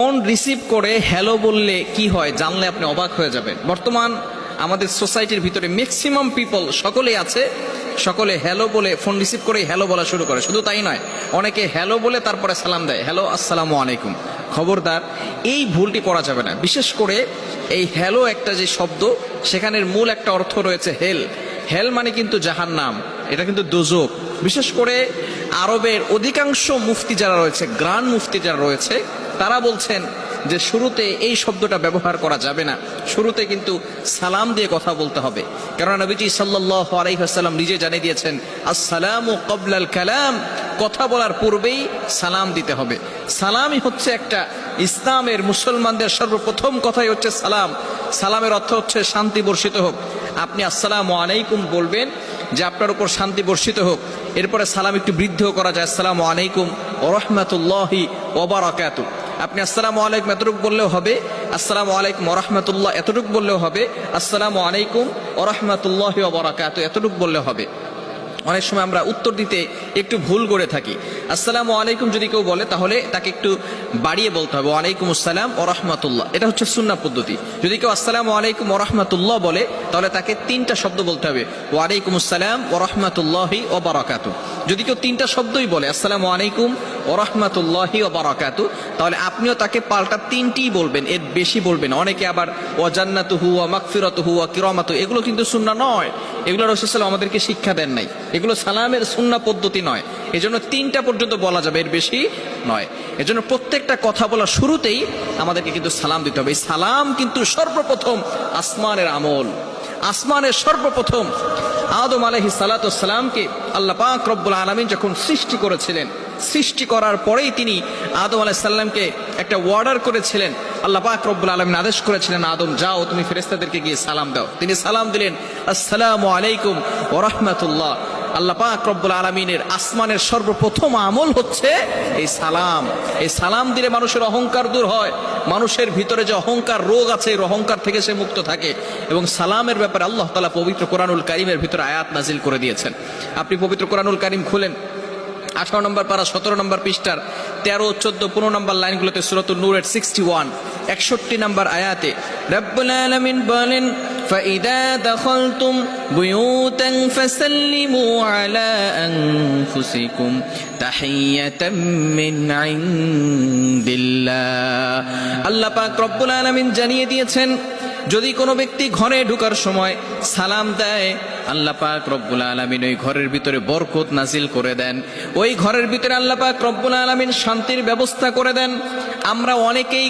Phone receive করে hello বললে কি হয় জানলে আপনি অবাক হয়ে যাবেন। বর্তমান আমাদের সোসাইটির ভিতরে ম্যাক্সিমাম পিপল সকলেই আছে, সকলে হ্যালো বলে ফোন রিসিভ করে হ্যালো বলা শুরু করে। শুধু তাই নয়, অনেকে হ্যালো বলে তারপরে সালাম দেয়, হ্যালো আসসালামু আলাইকুম। খবরদার, এই ভুলটি করা যাবে না। বিশেষ করে এই হ্যালো একটা যে শব্দ, সেখানের মূল একটা অর্থ রয়েছে হেল। হেল মানে কিন্তু জাহান্নাম, এটা কিন্তু দোজক। বিশেষ করে আরবের অধিকাংশ মুফতি যারা রয়েছে, গ্রান্ড মুফতি যারা রয়েছে, তারা বলছেন যে শুরুতে এই শব্দটা ব্যবহার করা যাবে না, শুরুতে কিন্তু সালাম দিয়ে কথা বলতে হবে। কারণ নবীজি সাল্লাল্লাহু আলাইহি ওয়াসাল্লাম নিজে জানিয়ে দিয়েছেন, আসসালামু ক্বাবলাল কালাম, কথা বলার পূর্বেই সালাম দিতে হবে। সালামই হচ্ছে একটা ইসলামের, মুসলমানদের সর্বপ্রথম কথাই হচ্ছে সালাম। সালামের অর্থ হচ্ছে শান্তি বর্ষিত হোক। আপনি আসসালামু আলাইকুম বলবেন যে আপনার উপর শান্তি বর্ষিত হোক। এরপরে সালাম একটু বৃদ্ধিও করা যায়, আসসালামু আলাইকুম ওয়া রাহমাতুল্লাহি ওয়া বারাকাতুহু। আপনি আসসালামু আলাইকুম এতটুকু বললেও হবে, আসসালামু আলাইকুম ওয়া রাহমাতুল্লাহ এতটুকু বললেও হবে, আসসালামু আলাইকুম ওয়া রাহমাতুল্লাহি ওয়া বারাকাতুহু এতটুকু বললেও হবে। অনেক সময় আমরা উত্তর দিতে একটু ভুল করে থাকি। আসসালামু আলাইকুম যদি কেউ বলে তাহলে তাকে একটু বাড়িয়ে বলতে হবে, ওয়ালাইকুম আসসালাম ওয়া রাহমাতুল্লাহ। এটা হচ্ছে সুন্নাহ পদ্ধতি। যদি কেউ আসসালামু আলাইকুম ওয়া রাহমাতুল্লাহ বলে তাহলে তাকে তিনটা শব্দ বলতে হবে, ওয়ালাইকুম আসসালাম ওয়া রাহমাতুল্লাহি ওয়া বারাকাতুহু। যদি কেউ তিনটা শব্দই বলে, আসসালামু আলাইকুম ওয়া রাহমাতুল্লাহি ওয়া বারাকাতুহু, তাহলে আপনিও তাকে পাল্টা তিনটিই বলবেন, এর বেশি বলবেন। অনেকে আবার ওয়া জান্নাতুহু ওয়া মাগফিরাতুহু ওয়া কিরামাতুহু, এগুলো কিন্তু সুন্নাহ নয়, এগুলো রাসূল সাল্লাল্লাহু আলাইহি ওয়াসাল্লাম আমাদেরকে শিক্ষা দেন নাই, এগুলো সালামের সুন্নাহ পদ্ধতি নয়। এজন্য তিনটা পর্যন্ত বলা যাবে, এর বেশি নয়। এজন্য প্রত্যেকটা কথা বলার শুরুতেই আমাদেরকে কিন্তু সালাম দিতে হবে। এই সালাম কিন্তু সর্বপ্রথম আসমানের আমল। আসমানের সর্বপ্রথম আদম আলাইহিস সালাতু ওয়াস সালামকে আল্লাহ পাক রব্বুল আলামিন যখন সৃষ্টি করেছিলেন, সৃষ্টি করার পরেই তিনি আদম আলাইহিস সালামকে একটা অর্ডার করেছিলেন। আল্লাহ পাক রব্বুল আলামিন আদেশ করেছিলেন, আদম যাও তুমি ফেরেশতাদেরকে গিয়ে সালাম দাও। তিনি সালাম দিলেন, আসসালামু আলাইকুম ওয়া রাহমাতুল্লাহ। আল্লাহ পাক রব্বুল আলামিনের আসমানের সর্বপ্রথম আমল হচ্ছে এই সালাম। এই সালাম দিলে মানুষের অহংকার দূর হয়, মানুষের ভিতরে যে অহংকার রোগ আছে, এই অহংকার থেকে সে মুক্ত থাকে। এবং সালামের ব্যাপারে আল্লাহ তাআলা পবিত্র কোরআনুল কারীমের ভিতরে আয়াত নাজিল করে দিয়েছেন। আপনি পবিত্র কোরআনুল কারীম খুলেন, 18 নম্বর পারা 17 নম্বর পৃষ্ঠার 13, 14, 15 নম্বর লাইনগুলোতে সূরাতুন নূরের 61, 61 নম্বর আয়াতে রব্বুল আলামিন বলেন, فَإِذَا دَخَلْتُمْ بُيُوتًا فَسَلِّمُوا عَلَىٰ أَنفُسِكُمْ تَحِيَّةً مِّنْ عِندِ اللَّهِ। আল্লাহ পাক রব্বুল আলামিন জানিয়ে দিয়েছেন, যদি কোনো ব্যক্তি ঘরে ঢোকার সময় সালাম দেয়, আল্লাহ পাক রব্বুল আলামিন ওই ঘরের ভিতরে বরকত নাজিল করে দেন। ওই ঘরের ভিতরে আল্লাহ পাক রব্বুল আলামিন শান্তির ব্যবস্থা করে দেন। আমরা অনেকেই